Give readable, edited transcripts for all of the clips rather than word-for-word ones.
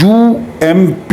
UMP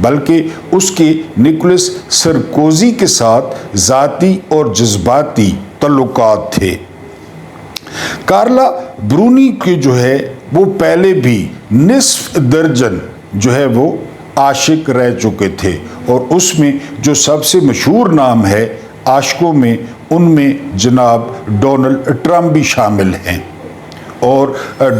بلکہ اس کے Nicolas Sarkozy کے ساتھ ذاتی اور جذباتی تعلقات تھے۔ کارلا برونی کے جو ہے وہ پہلے بھی نصف درجن جو ہے وہ عاشق رہ چکے تھے، اور اس میں جو سب سے مشہور نام ہے عاشقوں میں، ان میں جناب ڈونلڈ ٹرمپ بھی شامل ہیں، اور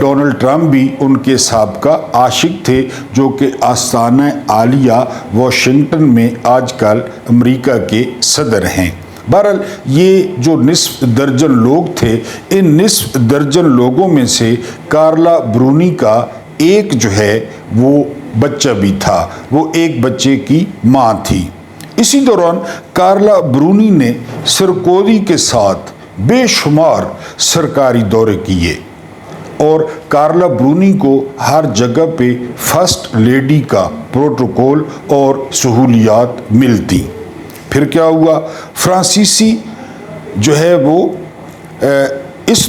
ڈونلڈ ٹرمپ بھی ان کے سابقہ عاشق تھے، جو کہ آستانہ عالیہ واشنگٹن میں آج کل امریکہ کے صدر ہیں۔ بہرحال یہ جو نصف درجن لوگ تھے، ان نصف درجن لوگوں میں سے کارلا برونی کا ایک جو ہے وہ بچہ بھی تھا، وہ ایک بچے کی ماں تھی۔ اسی دوران کارلا برونی نے سرکوزی کے ساتھ بے شمار سرکاری دورے کیے، اور کارلا برونی کو ہر جگہ پہ فرسٹ لیڈی کا پروٹوکول اور سہولیات ملتی۔ پھر کیا ہوا، فرانسیسی جو ہے وہ اس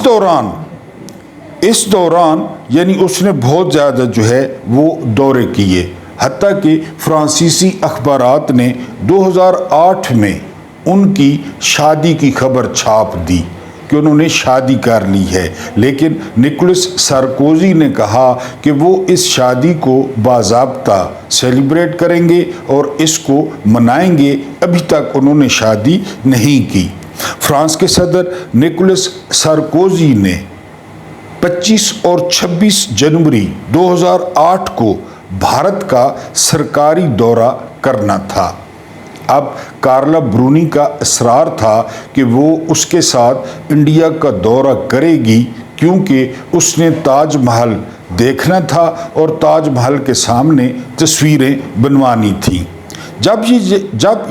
دوران یعنی اس نے بہت زیادہ جو ہے وہ دورے کیے، حتیٰ کہ فرانسیسی اخبارات نے 2008 میں ان کی شادی کی خبر چھاپ دی کہ انہوں نے شادی کر لی ہے، لیکن نکولس سرکوزی نے کہا کہ وہ اس شادی کو باضابطہ سیلیبریٹ کریں گے اور اس کو منائیں گے۔ ابھی تک انہوں نے شادی نہیں کی۔ فرانس کے صدر نکولس سرکوزی نے 25 اور 26 جنوری 2008 کو بھارت کا سرکاری دورہ کرنا تھا۔ اب کارلا برونی کا اصرار تھا کہ وہ اس کے ساتھ انڈیا کا دورہ کرے گی، کیونکہ اس نے تاج محل دیکھنا تھا اور تاج محل کے سامنے تصویریں بنوانی تھیں۔ جب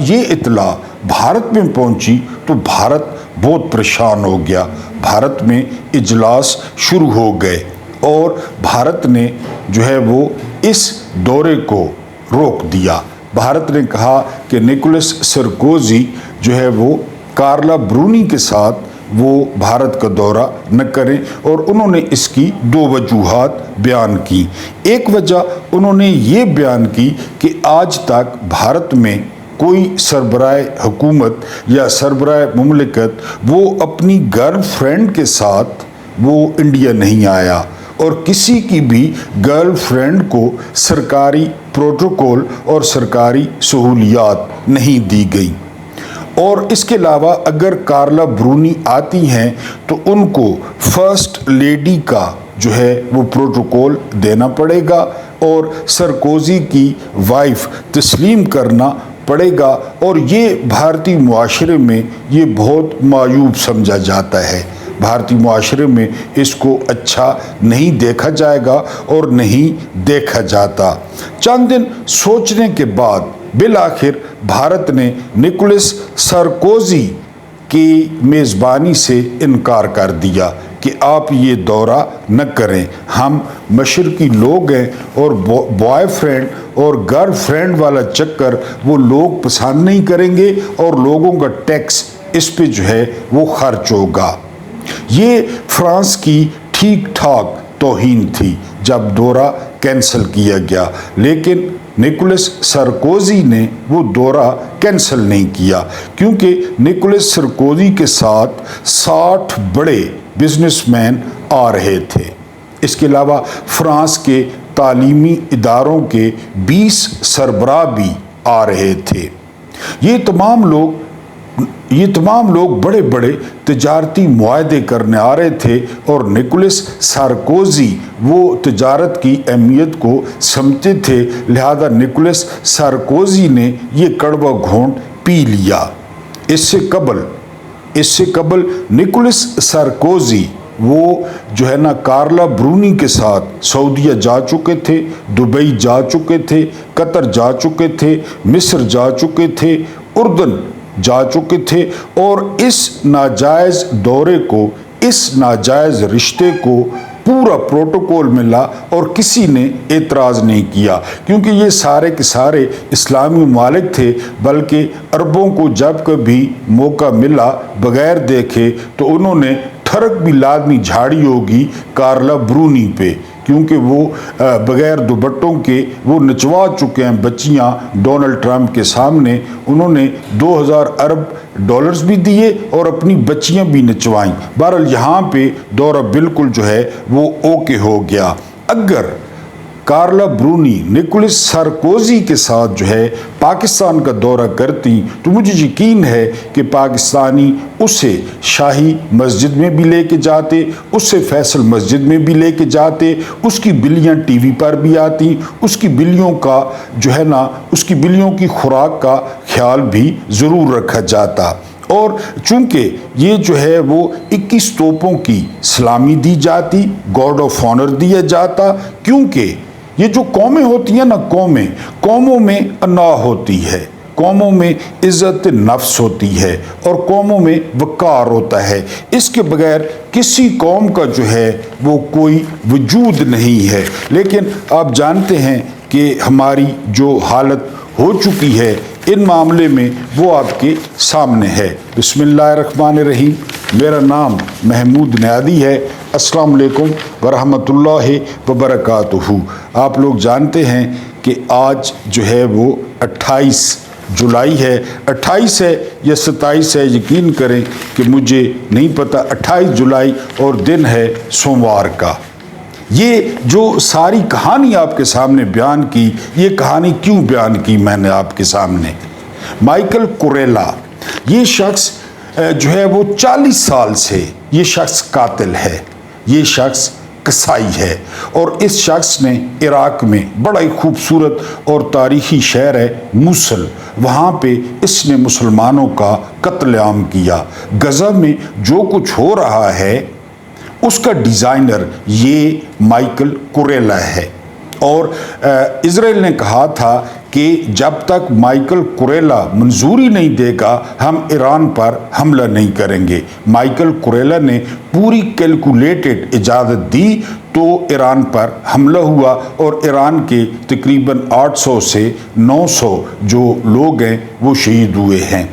یہ اطلاع بھارت میں پہنچی تو بھارت بہت پریشان ہو گیا۔ بھارت میں اجلاس شروع ہو گئے اور بھارت نے جو ہے وہ اس دورے کو روک دیا۔ بھارت نے کہا کہ نکولس سرکوزی جو ہے وہ کارلا برونی کے ساتھ وہ بھارت کا دورہ نہ کریں، اور انہوں نے اس کی 2 وجوہات بیان کی۔ ایک وجہ انہوں نے یہ بیان کی کہ آج تک بھارت میں کوئی سربراہ حکومت یا سربراہ مملکت وہ اپنی گرل فرینڈ کے ساتھ وہ انڈیا نہیں آیا، اور کسی کی بھی گرل فرینڈ کو سرکاری پروٹوکول اور سرکاری سہولیات نہیں دی گئی۔ اور اس کے علاوہ اگر کارلا برونی آتی ہیں تو ان کو فرسٹ لیڈی کا جو ہے وہ پروٹوکول دینا پڑے گا، اور سرکوزی کی وائف تسلیم کرنا پڑے گا، اور یہ بھارتی معاشرے میں یہ بہت معیوب سمجھا جاتا ہے۔ بھارتی معاشرے میں اس کو اچھا نہیں دیکھا جائے گا اور نہیں دیکھا جاتا۔ چند دن سوچنے کے بعد بالآخر بھارت نے نکولس سرکوزی کی میزبانی سے انکار کر دیا کہ آپ یہ دورہ نہ کریں، ہم مشرقی لوگ ہیں اور بوائے فرینڈ اور گرل فرینڈ والا چکر وہ لوگ پسند نہیں کریں گے، اور لوگوں کا ٹیکس اس پہ جو ہے وہ خرچ ہوگا۔ یہ فرانس کی ٹھیک ٹھاک توہین تھی جب دورہ کینسل کیا گیا، لیکن نکولس سرکوزی نے وہ دورہ کینسل نہیں کیا، کیونکہ نکولس سرکوزی کے ساتھ 60 بڑے بزنس مین آ رہے تھے۔ اس کے علاوہ فرانس کے تعلیمی اداروں کے 20 سربراہ بھی آ رہے تھے۔ یہ تمام لوگ بڑے بڑے تجارتی معاہدے کرنے آ رہے تھے، اور نکولس سرکوزی وہ تجارت کی اہمیت کو سمجھتے تھے، لہذا نکولس سرکوزی نے یہ کڑوا گھونٹ پی لیا۔ اس سے قبل نکولس سرکوزی وہ جو ہے نا کارلا برونی کے ساتھ سعودیہ جا چکے تھے، دبئی جا چکے تھے، قطر جا چکے تھے، مصر جا چکے تھے، اردن جا چکے تھے، اور اس ناجائز دورے کو، اس ناجائز رشتے کو پورا پروٹوکول ملا اور کسی نے اعتراض نہیں کیا، کیونکہ یہ سارے کے سارے اسلامی ممالک تھے، بلکہ عربوں کو جب کبھی موقع ملا بغیر دیکھے تو انہوں نے ٹھڑک بھی لازمی جھاڑی ہوگی کارلا برونی پہ، کیونکہ وہ بغیر دوپٹوں کے وہ نچوا چکے ہیں بچیاں ڈونلڈ ٹرمپ کے سامنے. انہوں نے 2000 ارب ڈالرز بھی دیے اور اپنی بچیاں بھی نچوائیں. بہرحال یہاں پہ دورہ بالکل جو ہے وہ اوکے ہو گیا. اگر کارلا برونی نکولس سرکوزی کے ساتھ جو ہے پاکستان کا دورہ کرتی تو مجھے یقین ہے کہ پاکستانی اسے شاہی مسجد میں بھی لے کے جاتے, اسے فیصل مسجد میں بھی لے کے جاتے, اس کی بلیاں ٹی وی پر بھی آتی, اس کی بلیوں کا جو ہے نا اس کی بلیوں کی خوراک کا خیال بھی ضرور رکھا جاتا. اور چونکہ یہ جو ہے وہ 21 توپوں کی سلامی دی جاتی, گارڈ آف آنر دیا جاتا, کیونکہ یہ جو قومیں ہوتی ہیں نا قوموں میں انا ہوتی ہے, قوموں میں عزت نفس ہوتی ہے اور قوموں میں وقار ہوتا ہے. اس کے بغیر کسی قوم کا جو ہے وہ کوئی وجود نہیں ہے. لیکن آپ جانتے ہیں کہ ہماری جو حالت ہو چکی ہے ان معاملے میں وہ آپ کے سامنے ہے. بسم اللہ الرحمن الرحیم. میرا نام محمود نیادی ہے. السلام علیکم ورحمۃ اللہ وبرکاتہ. آپ لوگ جانتے ہیں کہ آج جو ہے وہ 28 جولائی ہے. 28 ہے یا 27 ہے, یقین کریں کہ مجھے نہیں پتہ. 28 جولائی اور دن ہے سوموار کا. یہ جو ساری کہانی آپ کے سامنے بیان کی, یہ کہانی کیوں بیان کی میں نے آپ کے سامنے؟ مائیکل کوریلا یہ شخص جو ہے وہ 40 سال سے یہ شخص قاتل ہے, یہ شخص کسائی ہے. اور اس شخص نے عراق میں بڑا ہی خوبصورت اور تاریخی شہر ہے موصل, وہاں پہ اس نے مسلمانوں کا قتل عام کیا. غزہ میں جو کچھ ہو رہا ہے اس کا ڈیزائنر یہ مائیکل کوریلا ہے. اور اسرائیل نے کہا تھا کہ جب تک مائیکل کوریلا منظوری نہیں دے گا ہم ایران پر حملہ نہیں کریں گے. مائیکل کوریلا نے پوری کیلکولیٹڈ اجازت دی تو ایران پر حملہ ہوا اور ایران کے تقریباً 800 سے 900 جو لوگ ہیں وہ شہید ہوئے ہیں.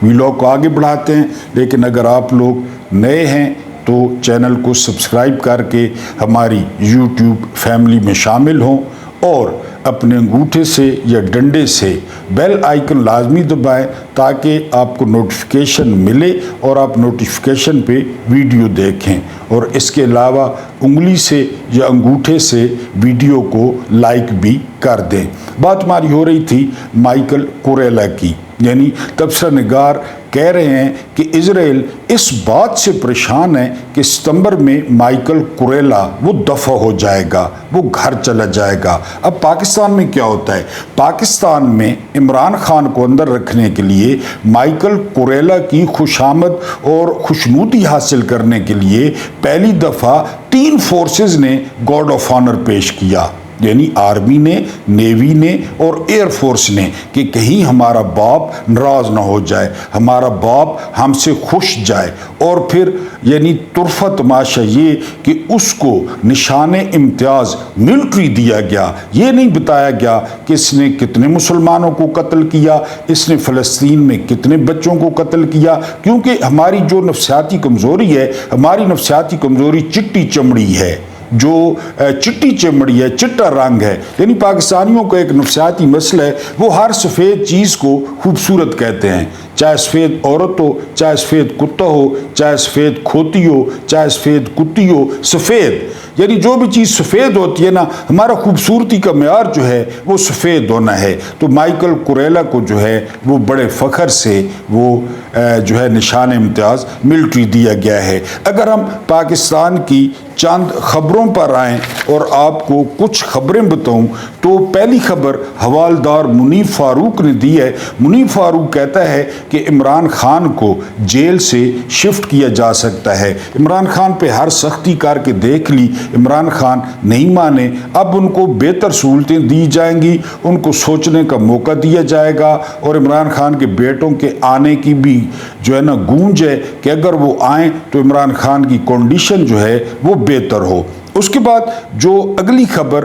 ویڈیو کو آگے بڑھاتے ہیں, لیکن اگر آپ لوگ نئے ہیں تو چینل کو سبسکرائب کر کے ہماری یوٹیوب فیملی میں شامل ہوں اور اپنے انگوٹھے سے یا ڈنڈے سے بیل آئیکن لازمی دبائیں تاکہ آپ کو نوٹیفیکیشن ملے اور آپ نوٹیفیکیشن پہ ویڈیو دیکھیں. اور اس کے علاوہ انگلی سے یا انگوٹھے سے ویڈیو کو لائک بھی کر دیں. بات ہماری ہو رہی تھی مائیکل کوریلا کی, یعنی تبصرہ نگار کہہ رہے ہیں کہ اسرائیل اس بات سے پریشان ہے کہ ستمبر میں مائیکل کوریلا وہ دفع ہو جائے گا, وہ گھر چلا جائے گا. اب پاکستان میں کیا ہوتا ہے؟ پاکستان میں عمران خان کو اندر رکھنے کے لیے مائیکل کوریلا کی خوشامد اور خوشنودی حاصل کرنے کے لیے پہلی دفعہ 3 فورسز نے گارڈ آف آنر پیش کیا, یعنی آرمی نے, نیوی نے اور ایئر فورس نے, کہ کہیں ہمارا باپ ناراض نہ ہو جائے, ہمارا باپ ہم سے خوش جائے. اور پھر یعنی طرفہ تماشا یہ کہ اس کو نشان امتیاز ملٹری دیا گیا. یہ نہیں بتایا گیا کہ اس نے کتنے مسلمانوں کو قتل کیا, اس نے فلسطین میں کتنے بچوں کو قتل کیا, کیونکہ ہماری جو نفسیاتی کمزوری ہے, ہماری نفسیاتی کمزوری چٹی چمڑی ہے, جو چٹی چمڑی ہے, چٹا رنگ ہے. یعنی پاکستانیوں کا ایک نفسیاتی مسئلہ ہے, وہ ہر سفید چیز کو خوبصورت کہتے ہیں, چاہے سفید عورت ہو, چاہے سفید کتا ہو, چاہے سفید کھوتی ہو, چاہے سفید کتی ہو. سفید یعنی جو بھی چیز سفید ہوتی ہے نا, ہمارا خوبصورتی کا معیار جو ہے وہ سفید ہونا ہے. تو مائیکل کوریلا کو جو ہے وہ بڑے فخر سے وہ جو ہے نشان امتیاز ملٹری دیا گیا ہے. اگر ہم پاکستان کی چند خبروں پر آئیں اور آپ کو کچھ خبریں بتاؤں تو پہلی خبر حوالدار منیف فاروق نے دی ہے. منیف فاروق کہتا ہے کہ عمران خان کو جیل سے شفٹ کیا جا سکتا ہے. عمران خان پہ ہر سختی کر کے دیکھ لی, عمران خان نہیں مانے. اب ان کو بہتر سہولتیں دی جائیں گی, ان کو سوچنے کا موقع دیا جائے گا, اور عمران خان کے بیٹوں کے آنے کی بھی جو ہے نا گونج ہے کہ اگر وہ آئیں تو عمران خان کی کنڈیشن جو ہے وہ بہتر ہو. اس کے بعد جو اگلی خبر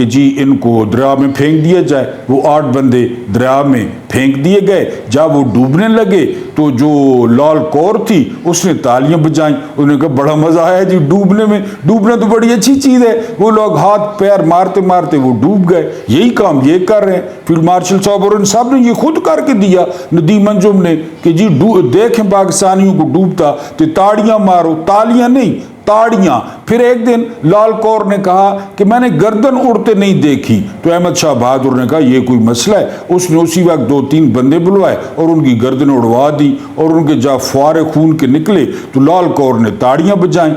کہ جی ان کو دریا میں پھینک دیا جائے۔ وہ 8 بندے دریا میں پھینک دیے گئے۔ جب وہ ڈوبنے لگے تو جو لال کور تھی اس نے تالیاں بجائیں، انہوں نے کہا بڑا مزہ آیا جی ڈوبنے میں، ڈوبنا تو بڑی اچھی چیز ہے۔ وہ لوگ ہاتھ پیر مارتے مارتے وہ ڈوب گئے۔ یہی کام یہ کر رہے ہیں فیلڈ مارشل صاحب، اور ان سب نے یہ خود کر کے دیا ندیم انجم نے کہ جی دیکھیں پاکستانیوں کو ڈوبتا تو تاڑیاں مارو، تالیاں نہیں تاڑیاں۔ پھر ایک دن لال کور نے کہا کہ میں نے گردن اڑتے نہیں دیکھی، تو احمد شاہ بہادر نے کہا یہ کوئی مسئلہ ہے۔ اس نے اسی وقت 2-3 بندے بلوائے اور ان کی گردن اڑوا دی، اور ان کے جب فوارے خون کے نکلے تو لال کور نے تاڑیاں بجائیں۔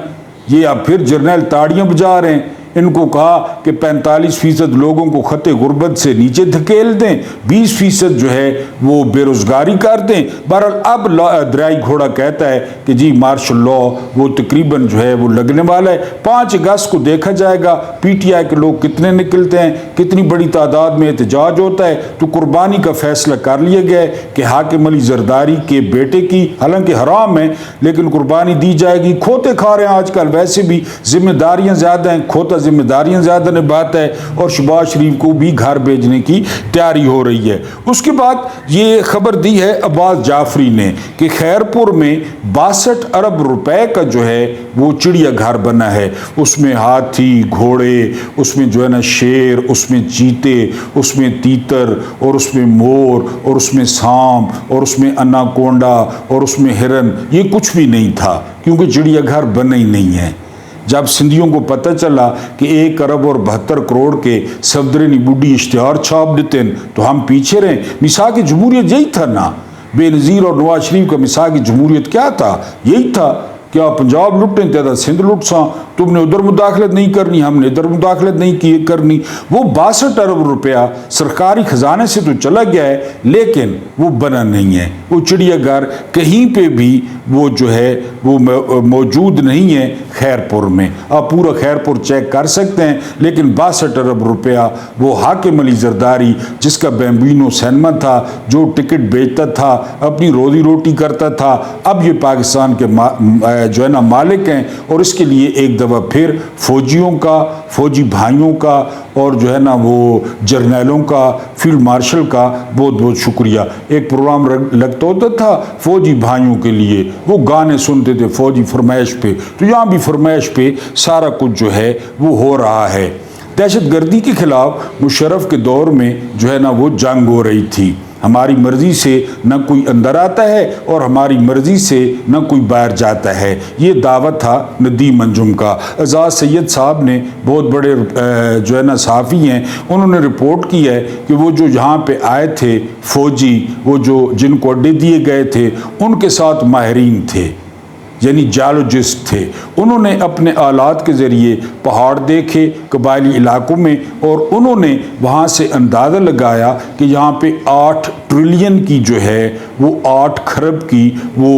یہ اب پھر جرنیل تاڑیاں بجا رہے ہیں۔ ان کو کہا کہ 45% لوگوں کو خط غربت سے نیچے دھکیل دیں، 20% جو ہے وہ بے روزگاری کر دیں۔ بہرحال اب دریائی گھوڑا کہتا ہے کہ جی مارشل لا وہ تقریباً جو ہے وہ لگنے والا ہے۔ 5 اگست کو دیکھا جائے گا پی ٹی آئی کے لوگ کتنے نکلتے ہیں، کتنی بڑی تعداد میں احتجاج ہوتا ہے۔ تو قربانی کا فیصلہ کر لیا گیا ہے کہ حاکم علی زرداری کے بیٹے کی، حالانکہ حرام ہے لیکن قربانی دی جائے گی۔ کھوتے کھا رہے ہیں آج کل، ویسے بھی ذمہ داریاں زیادہ ہیں، کھوتا ذمہ داریاں زیادہ نبھاتا ہے، اور شہباز شریف کو بھی گھر بھیجنے کی تیاری ہو رہی ہے۔ اس کے بعد یہ خبر دی ہے عباس جعفری نے کہ خیرپور میں 62 ارب روپے کا جو ہے وہ چڑیا گھر بنا ہے۔ اس میں ہاتھی، گھوڑے، اس میں جو ہے نا شیر، اس میں چیتے، اس میں تیتر، اور اس میں مور، اور اس میں سانپ، اور اس میں اناکونڈا، اور اس میں ہرن، یہ کچھ بھی نہیں تھا کیونکہ چڑیا گھر بنا ہی نہیں ہے۔ جب سندھیوں کو پتہ چلا کہ 1 ارب اور 72 کروڑ کے صفدرنی بڈی اشتہار چھاپ دیتے ہیں تو ہم پیچھے رہیں۔ میثاق جمہوریت یہی تھا نا، بے نظیر اور نواز شریف کا میثاق جمہوریت کیا تھا؟ یہی تھا کہ آپ پنجاب لٹیں تیدا سندھ لٹ ساں، تم نے ادھر مداخلت نہیں کرنی، ہم نے ادھر مداخلت نہیں کرنی۔ وہ 62 ارب روپیہ سرکاری خزانے سے تو چلا گیا ہے لیکن وہ بنا نہیں ہے۔ وہ چڑیا گھر کہیں پہ بھی وہ جو ہے وہ موجود نہیں ہے خیرپور میں۔ آپ پورا خیرپور چیک کر سکتے ہیں، لیکن 62 ارب روپیہ وہ حاکم علی زرداری جس کا بیمبینو سینما تھا، جو ٹکٹ بیچتا تھا، اپنی روزی روٹی کرتا تھا، اب یہ پاکستان کے جو ہے نا مالک ہیں۔ اور اس کے لیے ایک دفعہ پھر فوجیوں کا، فوجی بھائیوں کا، اور جو ہے نا وہ جرنیلوں کا، فیلڈ مارشل کا بہت بہت شکریہ۔ ایک پروگرام لگتا ہوتا تھا فوجی بھائیوں کے لیے، وہ گانے سنتے تھے فوجی فرمائش پہ، تو یہاں بھی فرمائش پہ سارا کچھ جو ہے وہ ہو رہا ہے۔ دہشت گردی کے خلاف مشرف کے دور میں جو ہے نا وہ جنگ ہو رہی تھی۔ ہماری مرضی سے نہ کوئی اندر آتا ہے اور ہماری مرضی سے نہ کوئی باہر جاتا ہے، یہ دعوت تھا ندیم انجم کا۔ اعزاز سید صاحب نے، بہت بڑے جو ہے نا صحافی ہیں، انہوں نے رپورٹ کی ہے کہ وہ جو یہاں پہ آئے تھے فوجی، وہ جو جن کو اڈے دیے گئے تھے، ان کے ساتھ ماہرین تھے، یعنی جیولوجسٹ تھے۔ انہوں نے اپنے آلات کے ذریعے پہاڑ دیکھے قبائلی علاقوں میں، اور انہوں نے وہاں سے اندازہ لگایا کہ یہاں پہ 8 ٹریلین کی جو ہے وہ 8 کھرب کی وہ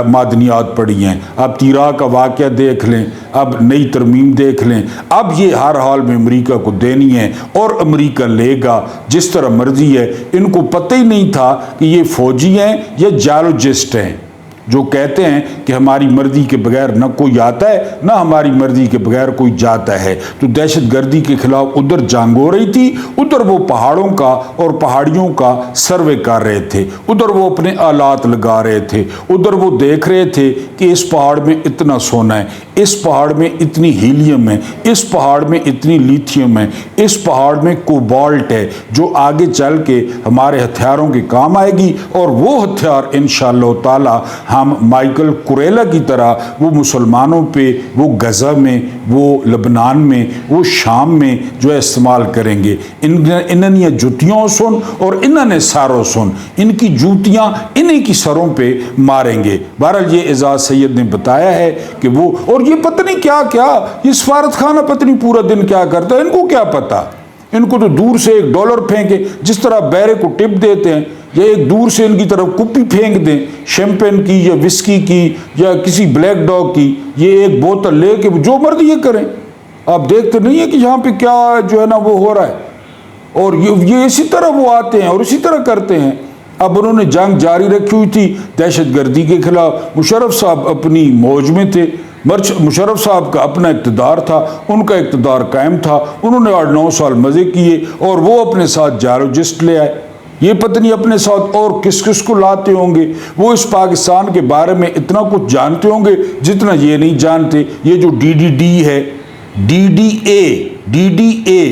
معدنیات پڑی ہیں۔ اب تیرا کا واقعہ دیکھ لیں، اب نئی ترمیم دیکھ لیں، اب یہ ہر حال میں امریکہ کو دینی ہے اور امریکہ لے گا جس طرح مرضی ہے۔ ان کو پتہ ہی نہیں تھا کہ یہ فوجی ہیں یا جیولوجسٹ ہیں، جو کہتے ہیں کہ ہماری مرضی کے بغیر نہ کوئی آتا ہے نہ ہماری مرضی کے بغیر کوئی جاتا ہے۔ تو دہشت گردی کے خلاف ادھر جنگ ہو رہی تھی، ادھر وہ پہاڑوں کا اور پہاڑیوں کا سروے کر رہے تھے، ادھر وہ اپنے آلات لگا رہے تھے، ادھر وہ دیکھ رہے تھے کہ اس پہاڑ میں اتنا سونا ہے، اس پہاڑ میں اتنی ہیلیم ہے، اس پہاڑ میں اتنی لیتھیم ہے، اس پہاڑ میں کوبالٹ ہے جو آگے چل کے ہمارے ہتھیاروں کے کام آئے گی، اور وہ ہتھیار انشاءاللہ تعالی ہم مائیکل کوریلا کی طرح وہ مسلمانوں پہ، وہ غزہ میں، وہ لبنان میں، وہ شام میں جو ہے استعمال کریں گے۔ انہوں نے جوتیوں سن اور انہوں نے ساروں سن، ان کی جوتیاں انہی کی سروں پہ ماریں گے۔ بہرحال یہ اعزاز سید نے بتایا ہے کہ وہ، اور یہ پتہ نہیں کیا کیا، یہ سفارت خانہ پتہ نہیں پورا دن کیا کرتا ہے، ان کو کیا پتا، ان کو تو دور سے $1 پھینکے، جس طرح بیرے کو ٹپ دیتے ہیں، یا ایک دور سے ان کی طرف کپی پھینک دیں شیمپین کی یا وسکی کی یا کسی بلیک ڈاگ کی، یہ ایک بوتل لے کے جو مرضی یہ کریں۔ آپ دیکھتے نہیں ہیں کہ یہاں پہ کیا جو ہے نا وہ ہو رہا ہے، اور یہ اسی طرح وہ آتے ہیں اور اسی طرح کرتے ہیں۔ اب انہوں نے جنگ جاری رکھی ہوئی تھی دہشت گردی کے خلاف، مشرف صاحب اپنی موج میں تھے، مشرف صاحب کا اپنا اقتدار تھا، ان کا اقتدار قائم تھا، انہوں نے 8-9 سال مزے کیے اور وہ اپنے ساتھ جارجسٹ لے آئے۔ یہ پتہ نہیں اپنے ساتھ اور کس کس کو لاتے ہوں گے، وہ اس پاکستان کے بارے میں اتنا کچھ جانتے ہوں گے جتنا یہ نہیں جانتے۔ یہ جو DDD ہے، DDA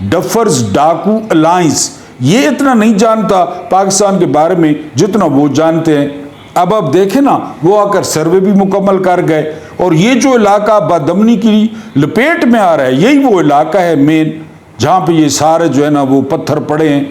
ڈفرز ڈاکو الائنس، یہ اتنا نہیں جانتا پاکستان کے بارے میں جتنا وہ جانتے ہیں۔ اب آپ دیکھیں نا، وہ آ کر سروے بھی مکمل کر گئے، اور یہ جو علاقہ بادامنی کی لپیٹ میں آ رہا ہے، یہی وہ علاقہ ہے مین جہاں پہ یہ سارے جو ہے نا وہ پتھر پڑے ہیں۔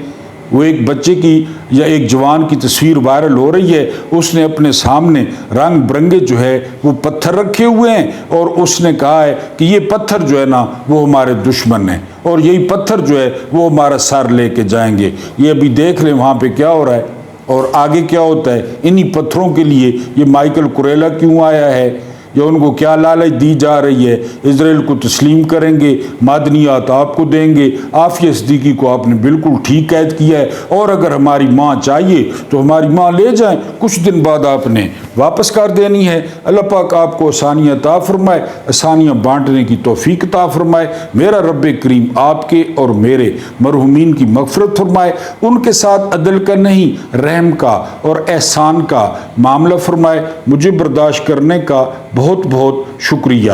وہ ایک بچے کی یا ایک جوان کی تصویر وائرل ہو رہی ہے، اس نے اپنے سامنے رنگ برنگے جو ہے وہ پتھر رکھے ہوئے ہیں، اور اس نے کہا ہے کہ یہ پتھر جو ہے نا وہ ہمارے دشمن ہیں، اور یہی پتھر جو ہے وہ ہمارا سر لے کے جائیں گے۔ یہ ابھی دیکھ لیں وہاں پہ کیا ہو رہا ہے اور آگے کیا ہوتا ہے۔ انہی پتھروں کے لیے یہ مائیکل کوریلا کیوں آیا ہے، یا ان کو کیا لالچ دی جا رہی ہے؟ اسرائیل کو تسلیم کریں گے، معدنیات آپ کو دیں گے۔ عافیہ صدیقی کو آپ نے بالکل ٹھیک قید کیا ہے، اور اگر ہماری ماں چاہیے تو ہماری ماں لے جائیں، کچھ دن بعد آپ نے واپس کر دینی ہے۔ اللہ پاک آپ کو آسانیاں عطا فرمائے، آسانیاں بانٹنے کی توفیق عطا فرمائے۔ میرا رب کریم آپ کے اور میرے مرحومین کی مغفرت فرمائے، ان کے ساتھ عدل کا نہیں رحم کا اور احسان کا معاملہ فرمائے۔ مجھے برداشت کرنے کا بہت بہت شکریہ۔